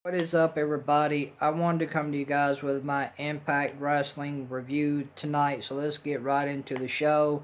What is up, everybody? I wanted to come to you guys with my Impact Wrestling review tonight, so let's get right into the show.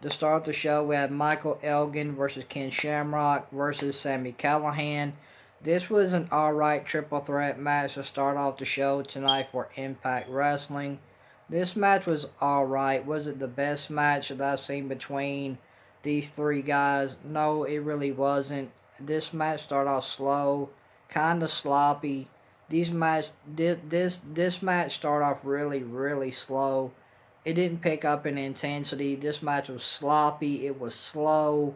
To start the show, we have Michael Elgin versus Ken Shamrock versus Sami Callihan. This was an alright triple threat match to start off the show tonight for Impact Wrestling. This match was alright. Was it the best match that I've seen between these three guys? No, it really wasn't. This match started off slow, kind of sloppy. This match started off really slow. It didn't pick up in intensity. This match was sloppy. It was slow.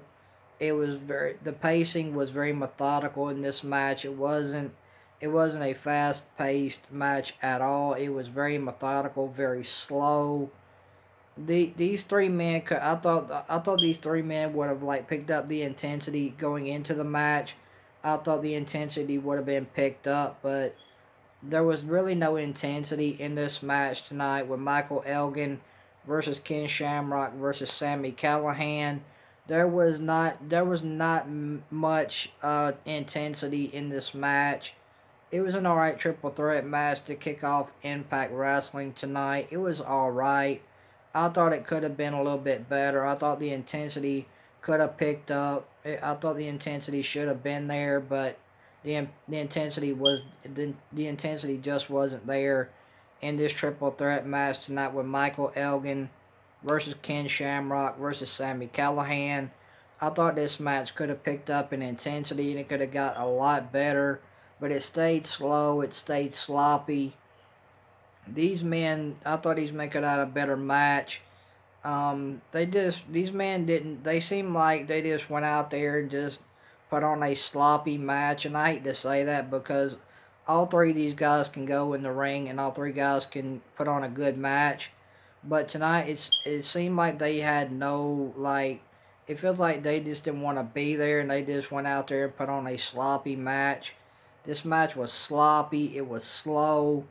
The pacing was very methodical in this match. It wasn't a fast paced match at all. It was very methodical, very slow. These three men I thought these three men would have like picked up the intensity going into the match. I thought the intensity would have been picked up, but there was really no intensity in this match tonight with Michael Elgin versus Ken Shamrock versus Sami Callihan. There was not much intensity in this match. It was an alright triple threat match to kick off Impact Wrestling tonight. It was alright. I thought it could have been a little bit better. I thought the intensity could have picked up. I thought the intensity should have been there, but the intensity just wasn't there in this triple threat match tonight with Michael Elgin versus Ken Shamrock versus Sami Callihan. I thought this match could have picked up in intensity and it could have got a lot better, but it stayed slow, it stayed sloppy. I thought these men could have had a better match. These men didn't, they seemed like they just went out there and just put on a sloppy match, and I hate to say that because all three of these guys can go in the ring and all three guys can put on a good match. But tonight it seemed like they had no like it feels like they just didn't want to be there and they just went out there and put on a sloppy match. This match was sloppy, it was slow,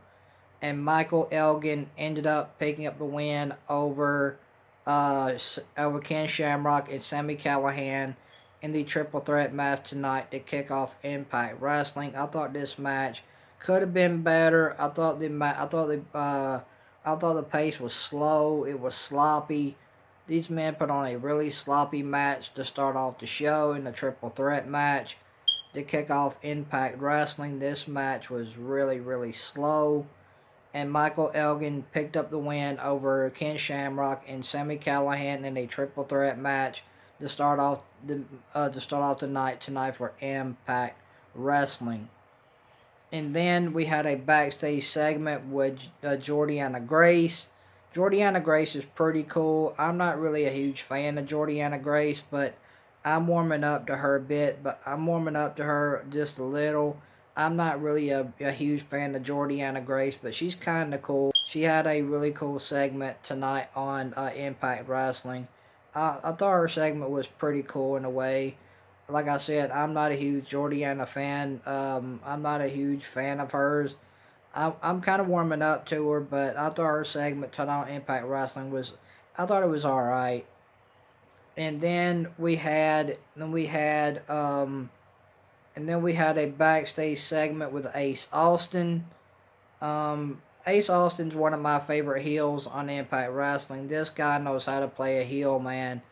and Michael Elgin ended up picking up the win over Ken Shamrock and Sami Callihan in the triple threat match tonight to kick off Impact Wrestling. I thought this match could have been better. I thought the pace was slow. It was sloppy. These men put on a really sloppy match to start off the show in the triple threat match to kick off Impact Wrestling. This match was really slow, and Michael Elgin picked up the win over Ken Shamrock and Sami Callihan in a triple threat match to start off the night tonight for Impact Wrestling. And then we had a backstage segment with Jordiana Grace. Jordiana Grace is pretty cool. I'm not really a huge fan of Jordiana Grace, but I'm warming up to her a bit. But I'm warming up to her just a little. I'm not really a huge fan of Jordiana Grace, but she's kind of cool. She had a really cool segment tonight on Impact Wrestling. I thought her segment was pretty cool in a way. Like I said, I'm not a huge Jordiana fan. I'm not a huge fan of hers. I'm kind of warming up to her, but I thought her segment tonight on Impact Wrestling I thought it was all right. And then we had a backstage segment with Ace Austin. Ace Austin's one of my favorite heels on Impact Wrestling. This guy knows how to play a heel, man.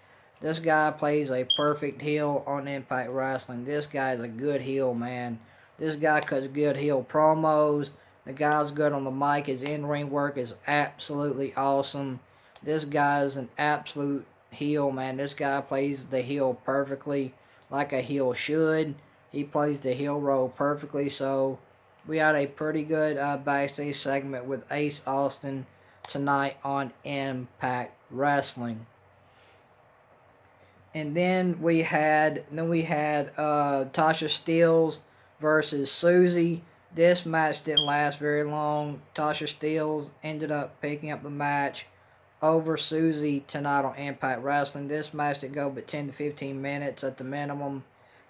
This guy plays a perfect heel on Impact Wrestling. This guy's a good heel, man. This guy cuts good heel promos. The guy's good on the mic. His in-ring work is absolutely awesome. This guy is an absolute heel, man. This guy plays the heel perfectly, like a heel should. He plays the heel role perfectly, so we had a pretty good backstage segment with Ace Austin tonight on Impact Wrestling. And then we had Tasha Steelz versus Suzy. This match didn't last very long. Tasha Steelz ended up picking up the match over Suzy tonight on Impact Wrestling. This match didn't go but 10 to 15 minutes at the minimum.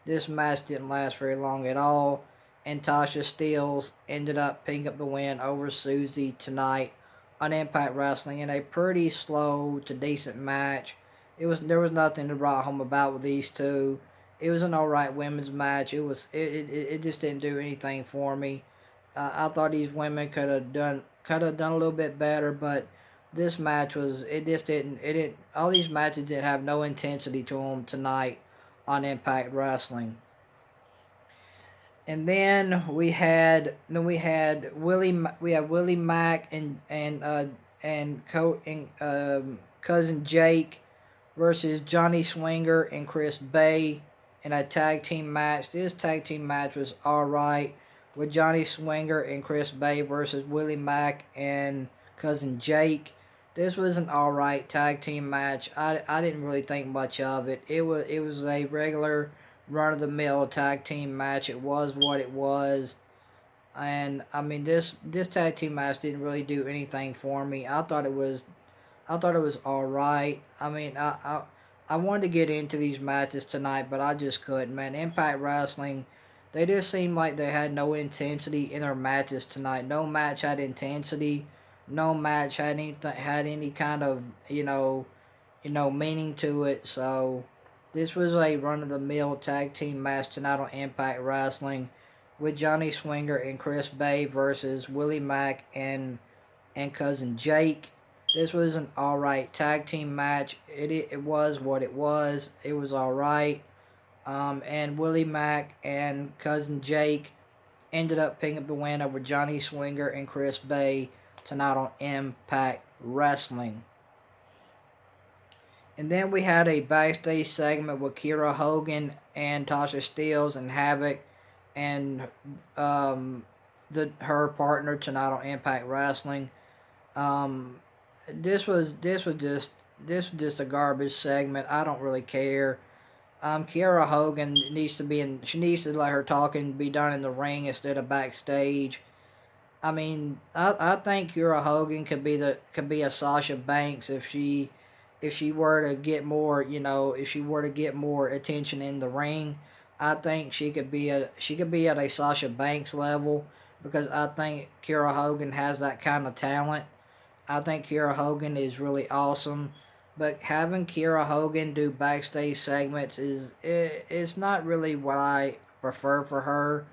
This match didn't last very long at all, and Tasha Steelz ended up picking up the win over Suzy tonight on Impact Wrestling in a pretty slow to decent match. There was nothing to write home about with these two. It was an alright women's match. It just didn't do anything for me. I thought these women could have done a little bit better, but this match was it just didn't it didn't all these matches didn't have no intensity to them tonight on Impact Wrestling. And then we had Willie Mack and cousin Jake versus Johnny Swinger and Chris Bay in a tag team match. This tag team match was alright with Johnny Swinger and Chris Bay versus Willie Mack and cousin Jake. This was an alright tag team match. I didn't really think much of it. It was a regular run of the mill tag team match. It was what it was. And I mean this tag team match didn't really do anything for me. I thought it was all right. I mean, I wanted to get into these matches tonight, but I just couldn't, man. Impact Wrestling, they just seemed like they had no intensity in their matches tonight. No match had intensity. No match had any kind of meaning to it. So this was a run of the mill tag team match tonight on Impact Wrestling with Johnny Swinger and Chris Bay versus Willie Mack and cousin Jake. This was an alright tag team match. It was what it was. It was alright. And Willie Mack and cousin Jake ended up picking up the win over Johnny Swinger and Chris Bay tonight on Impact Wrestling. And then we had a backstage segment with Kiera Hogan and Tasha Steelz and Havoc and her partner tonight on Impact Wrestling. This was just a garbage segment. I don't really care. Kiera Hogan she needs to let her talking be done in the ring instead of backstage. I mean, I think Kiera Hogan could be a Sasha Banks if she were to get more, if she were to get more attention in the ring. I think she could be at a Sasha Banks level because I think Kiera Hogan has that kind of talent. I think Kiera Hogan is really awesome, but having Kiera Hogan do backstage segments is not really what I prefer for her.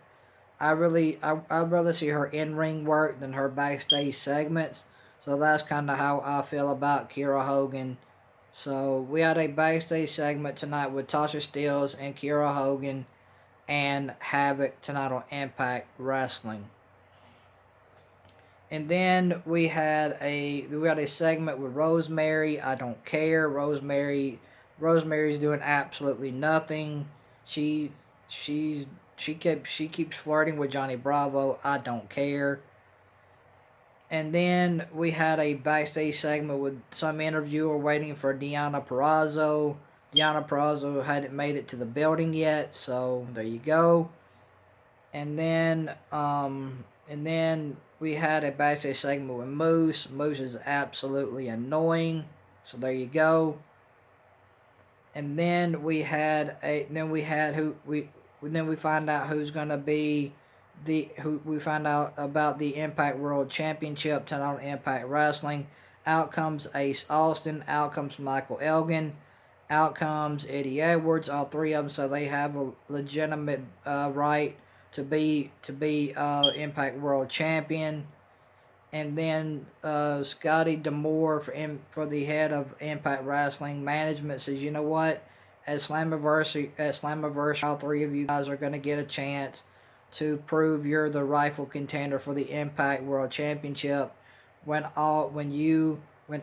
I'd rather see her in-ring work than her backstage segments. So that's kind of how I feel about Kiera Hogan. So we had a backstage segment tonight with Tasha Steelz and Kiera Hogan and Havoc tonight on Impact Wrestling. And then we had a segment with Rosemary. I don't care. Rosemary's doing absolutely nothing. She keeps flirting with Johnny Bravo. I don't care. And then we had a backstage segment with some interviewer waiting for Deonna Purrazzo. Deonna Purrazzo hadn't made it to the building yet, so there you go. And then we had a backstage segment with Moose. Moose is absolutely annoying. So there you go. And then we find out who's gonna be we find out about the Impact World Championship tonight on Impact Wrestling. Out comes Ace Austin. Out comes Michael Elgin. Out comes Eddie Edwards. All three of them, so they have a legitimate right to be Impact World Champion. And then Scotty D'Amore for the head of Impact Wrestling Management says, you know what? At Slammiversary, all three of you guys are going to get a chance to prove you're the rightful contender for the Impact World Championship. When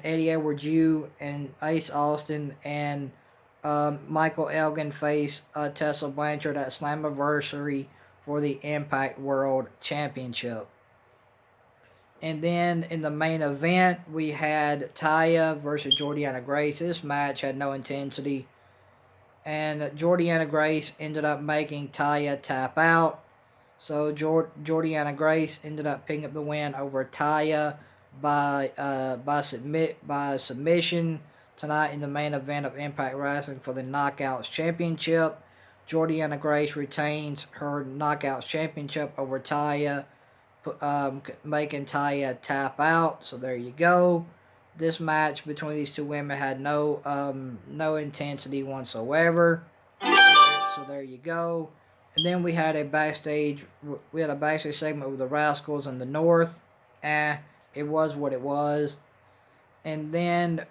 Eddie Edwards, you and Ace Austin and Michael Elgin face Tessa Blanchard at Slammiversary for the Impact World Championship. And then in the main event, we had Taya versus Jordynne Grace. This match had no intensity. And Jordynne Grace ended up making Taya tap out. So Jordynne Grace ended up picking up the win over Taya by submission tonight in the main event of Impact Wrestling for the Knockouts Championship. Jordynne Grace retains her Knockouts Championship over Taya, making Taya tap out. So there you go. This match between these two women had no intensity whatsoever. So there you go. And then we had a backstage segment with the Rascals in the North. It was what it was. And then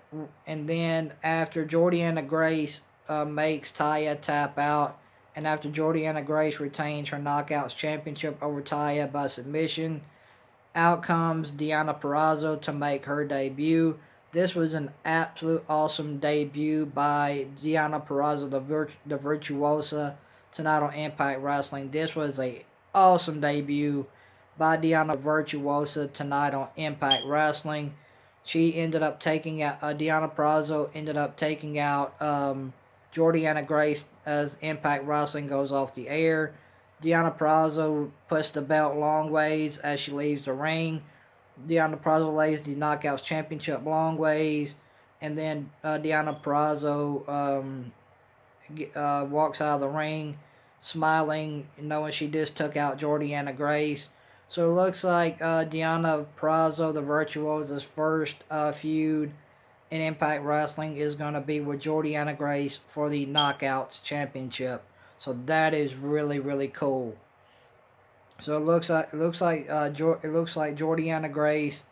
after Jordiana Grace makes Taya tap out, and after Jordiana Grace retains her Knockouts Championship over Taya by submission, out comes Deonna Purrazzo to make her debut. This was an absolute awesome debut by Deonna Purrazzo, the Virtuosa, tonight on Impact Wrestling. This was a awesome debut by Deonna Virtuosa tonight on Impact Wrestling. She ended up taking out, Deonna Purrazzo ended up taking out Jordiana Grace as Impact Wrestling goes off the air. Deonna Purrazzo puts the belt long ways as she leaves the ring. Deonna Purrazzo lays the Knockouts Championship long ways. And then Deonna Purrazzo walks out of the ring smiling, knowing she just took out Jordiana Grace. So it looks like Deonna Purrazzo, the Virtuosa's first feud in Impact Wrestling is going to be with Jordiana Grace for the Knockouts Championship. So that is really, really cool. So it looks like Jordiana Grace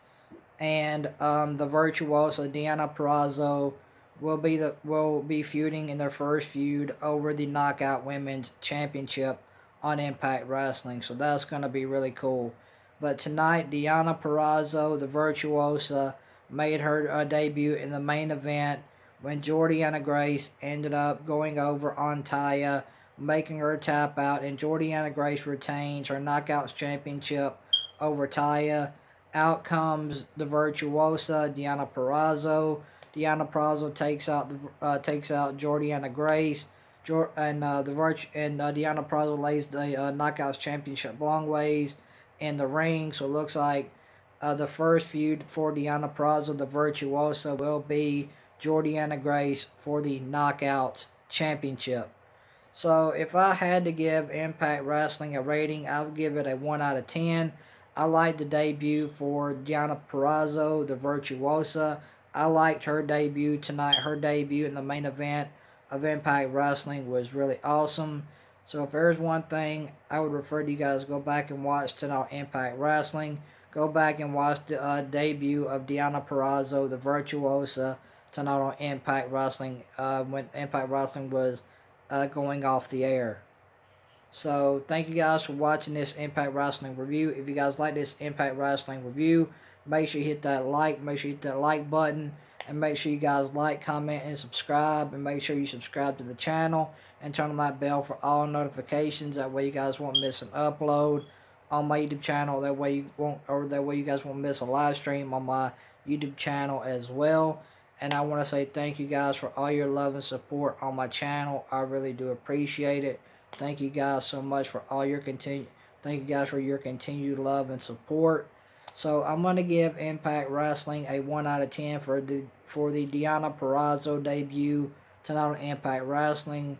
and the Virtuosa Deonna Purrazzo will be feuding in their first feud over the Knockout Women's Championship on Impact Wrestling. So that's going to be really cool. But tonight, Deonna Purrazzo, the Virtuosa, made her debut in the main event when Jordiana Grace ended up going over on Taya, making her tap out, and Jordiana Grace retains her Knockouts Championship over Taya. Out comes the Virtuosa, Deonna Purrazzo. Deonna Purrazzo takes out Jordiana Grace, and Deonna Purrazzo lays the Knockouts Championship long ways in the ring. So it looks like the first feud for Deonna Purrazzo, the Virtuosa, will be Jordiana Grace for the Knockouts Championship. So if I had to give Impact Wrestling a rating, I would give it a 1 out of 10. I liked the debut for Deonna Purrazzo, the Virtuosa. I liked her debut tonight. Her debut in the main event of Impact Wrestling was really awesome. So if there's one thing I would refer to you guys, go back and watch tonight Impact Wrestling. Go back and watch the debut of Deonna Purrazzo, the Virtuosa, tonight on Impact Wrestling when Impact Wrestling was going off the air. So thank you guys for watching this Impact Wrestling review. If you guys like this Impact Wrestling review, make sure you hit that like, button, and make sure you guys like, comment, and subscribe, and make sure you subscribe to the channel and turn on that bell for all notifications. That way you guys won't miss an upload on my YouTube channel. That way you guys won't miss a live stream on my YouTube channel as well. And I want to say thank you guys for all your love and support on my channel. I really do appreciate it. Thank you guys so much for all your continued love and support. So I'm going to give Impact Wrestling a 1 out of 10 for the Deonna Purrazzo debut tonight on Impact Wrestling.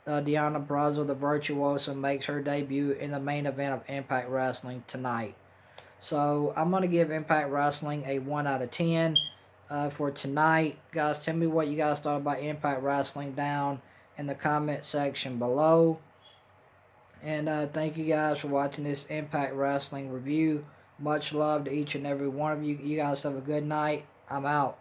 Deonna Purrazzo, the Virtuosa, makes her debut in the main event of Impact Wrestling tonight. So I'm going to give Impact Wrestling a 1 out of 10 for tonight. Guys, tell me what you guys thought about Impact Wrestling down in the comment section below. And thank you guys for watching this Impact Wrestling review. Much love to each and every one of you. You guys have a good night. I'm out.